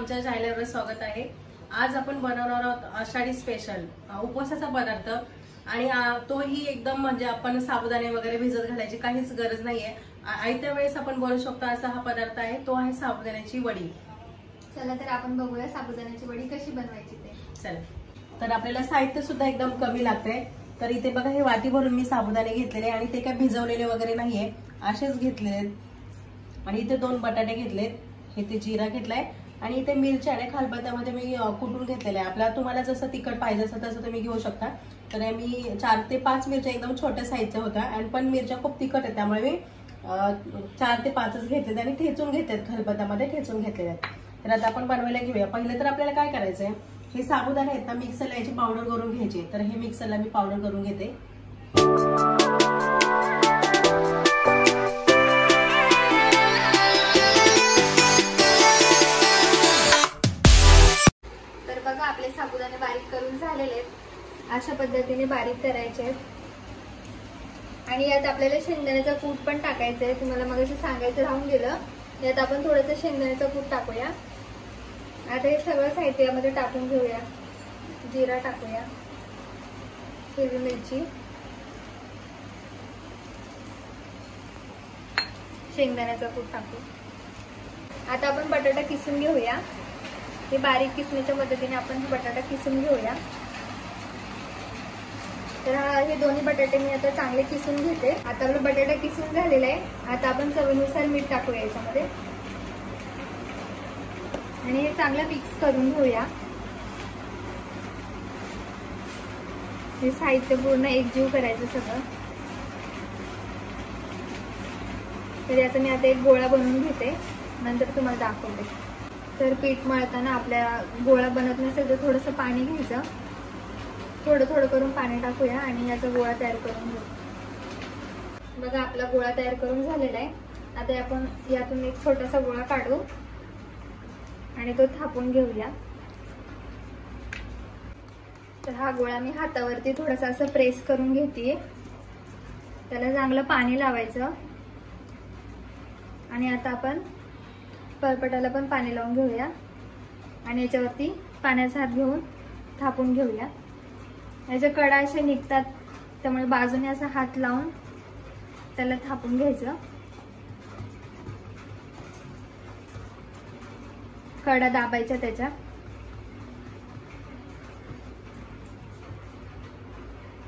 आमच्या चॅनलवर स्वागत आहे। आज आपण बनवणार आहोत आषाढी स्पेशल उपवासाचा पदार्थ आणि तोही एकदम म्हणजे आपण साबुदाणे वगैरे भिजत घालायची काहीच गरज नाहीये। आयत्या वेळेस आपण बनवू शकतो असा हा पदार्थ आहे, तो आहे साबुदाण्याची वडी। चला तर आपण बघूया साबुदाण्याची वडी कशी बनवायची ते। चला तर आपल्याला साहित्य सुद्धा एकदम कमी लागते। तर इथे बघा हे वाटी भरून मी साबुदाणे घेतलेले आणि ते काय भिजवलेले वगैरे नाहीये, असेच घेतलेले। आणि इथे 2 बटाटे घेतलेत, इथे जिरा घेतलाय आणि इथे मिरच्या आणि खलबत्त्यामध्ये मी कुटून घेतलेल्या आहे। आपल्याला तुम्हाला जसं तिखट पाहिजे असेल तसं तुम्ही घेऊ शकता। तर मी 4 ते 5 मिरच्या एकदम छोट्या साईजच्या होत्या आणि पण मिरच्या खूप तिखट आहेत त्यामुळे मी 4 ते 5च घेतले आणि ठेचून घेतलेत, खलबत्त्यामध्ये ठेचून घेतलेले आहेत। तर आता आपण बनवायला घेऊया। पहिले तर आपल्याला काय करायचंय, हे साबुदाणे आहेत ना मिक्सरला याची पावडर करून घ्यायची। तर हे मिक्सरला मी पावडर करून घेते। तर बघा आपले साबुदाणे बारीक करून झालेले आहेत, अशा पद्धतीने बारीक करायचे आहेत। आणि यात आपल्याला शेंगदाण्याचा कूट पण टाकायचा आहे, तुम्हाला मगाशी सांगायचं राहून गेलं। यात आपण थोडंसं शेंगदाण्याचा कूट टाकूया। आता हे सगळं साहित्य यामध्ये टाकून घेऊया। जिरा टाकूया, हिरवी मिरची, शेंगदाण्याचा कूट टाकू। आता आपण बटाटा किसून घेऊया। हे बारीक किसणीच्या मदतीने आपण बटाटा किसून घेऊया। तर हे दोन्ही बटाटे मी आता चांगले किसून घेते। आता आपला बटाटा किसून झालेला आहे। आता आपण चवीनुसार मीठ टाकूया याच्यामध्ये आणि हे चांगलं मिक्स करून घेऊया। हे साहित्य पूर्ण एकजीव करायचं सगळं। तर याचा मी आता एक गोळा बनवून घेते, नंतर तुम्हाला दाखवते। तर पीठ मळताना आपल्या गोळा बनत नसेल तर थोडंसं पाणी घ्यायचं, थोडं थोडं करून पाणी टाकूया आणि याचा गोळा तयार करून घेऊ। बघा आपला गोळा तयार करून झालेला आहे। आता आपण यातून एक छोटासा गोळा काढू आणि तो थापून घेऊया। तर हा गोळा मी हातावरती थोडासा असं प्रेस करून घेते। त्याला चांगलं पाणी लावायचं आणि आता आपण पळपटाला पण पाणी लावून घेऊया आणि याच्यावरती पाण्याचा हात घेऊन थापून घेऊया। याच्या कडा असे निघतात त्यामुळे बाजूने असा हात लावून त्याला थापून घ्यायचं। कडा दाबायच्या त्याच्या।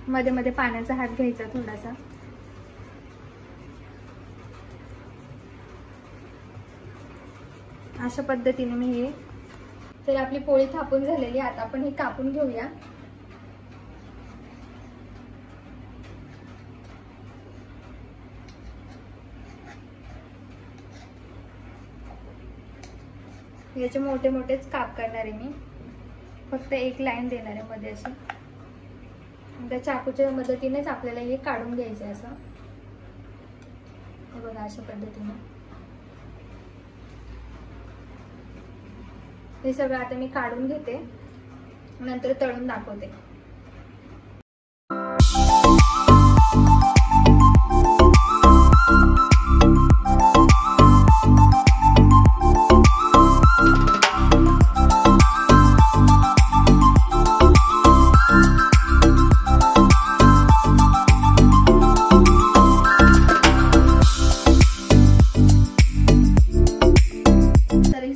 मध्ये मध्ये पाण्याचा हात घ्यायचा थोडासा। अशा पद्धतीने मी हे, तर आपली पोळी थापून झालेली। आता आपण हे कापून घेऊया। याचे मोठे मोठेच काप करणार आहे मी, फक्त एक लाईन देणार आहे मध्ये अशी। त्या चाकूच्या मदतीनेच आपल्याला हे काढून घ्यायचं आहे असं। बघा अशा पद्धतीने हे सगळं आता मी काढून घेते, नंतर तळून दाखवते।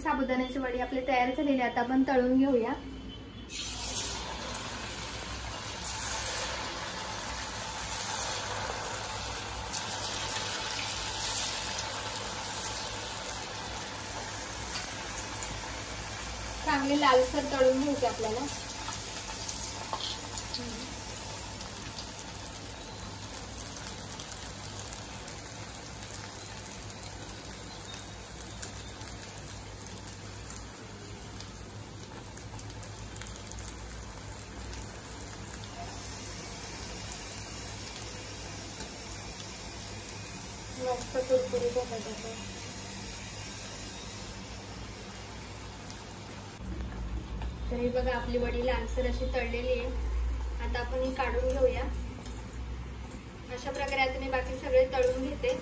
साबुदाण्याची वडी आपली तयार झालेली आहे। आता आपण तळून घेऊया। चांगले लालसर तळून घ्यायचे आपल्याला। मस्त कुरकुरीत होतात। तर हे बघा आपली वडी लालसर अशी तळलेली आहे। आता आपण ही काढून घेऊया। अशा प्रकारे आता मी बाकी सगळे तळून घेते।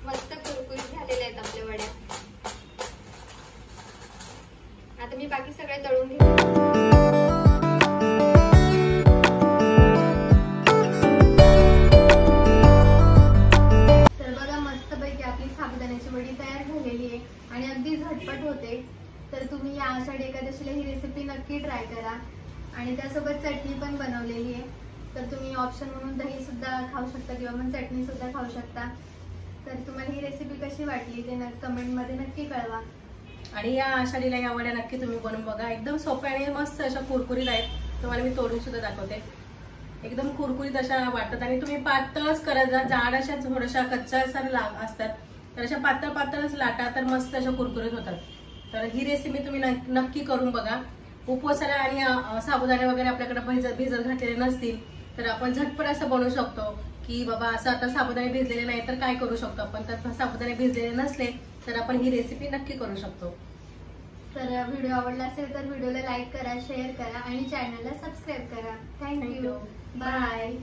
मस्त कुरकुरीत झालेले आहेत आपल्या वड्या। आता मी बाकी सगळे तळून घेते. वडी तयार झालेली आहे आणि अगदी झटपट होते. तर तुम्ही या आषाढी एकादशीला ही रेसिपी नक्की ट्राय करा. आणि त्यासोबत चटणी पण बनवलेली आहे. तर तुम्ही ऑप्शन म्हणून दही सुद्धा खाऊ शकता किंवा मग चटणी सुद्धा खाऊ शकता. तर तुम्हाला ही रेसिपी कशी वाटली ते कमेंट मध्ये नक्की कळवा. आणि या आषाढीला या वड्या नक्की तुम्ही बनवून बघा. एकदम सोप्या आणि मस्त अशा कुरकुरीत आहेत. तुम्हाला मी तोडून सुद्धा दाखवते. एकदम कुरकुरीत अशा वाटतात आणि तुम्ही पातळच करत जा. जाड अशा थोड्याशा कच्च्या असतात तर अशा पातळ पातळच लाटा तर मस्त अशा कुरकुरीत होतात. तर ही रेसिपी तुम्ही नक्की करून बघा. उपवासाला आणि साबुदाणे वगैरे आपल्याकडे भिजत घातलेले नसतील तर आपण झटपट असं बनवू शकतो की बाबा असं आता साबुदाणे भिजलेले नाही तर काय करू शकतो आपण. तर साबुदाणे भिजलेले नसले तर आपण ही रेसिपी नक्की करू शकतो. तर व्हिडिओ आवडला असेल तर व्हिडिओला लाईक करा, शेअर करा आणि चॅनलला सबस्क्राईब करा. थँक्यू. बाय.